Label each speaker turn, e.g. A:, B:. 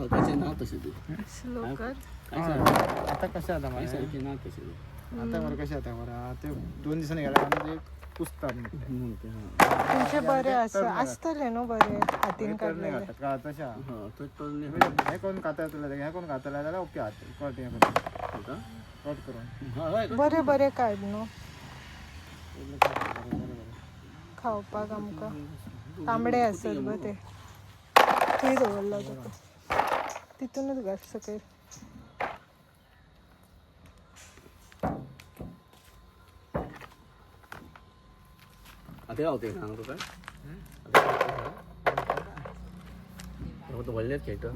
A: सारखे ना तसे ते
B: लोकात
C: आता कशा आता
A: काही सारखे ना तसे ते
C: आता बरं कशा आता बरं ते 2 दिवसांनी गेला म्हणजे पुसतात
A: म्हणते हा
B: तुमचे बरे असतले नो बरे हातीन काढले
C: का तशा
A: हा तो टोलने
C: हे कोण खाता तुला हे कोण खाता त्याला ओके हात कट
A: होता
C: कट करून
A: हा होय
B: बरे बरे काढ नो खावपाक आमका तांबडे असतात ब ते थंय दवरला जाता तिथूनच घाट सकयल
A: आता रावते सांग तो काय तो वळल्यात खेळतो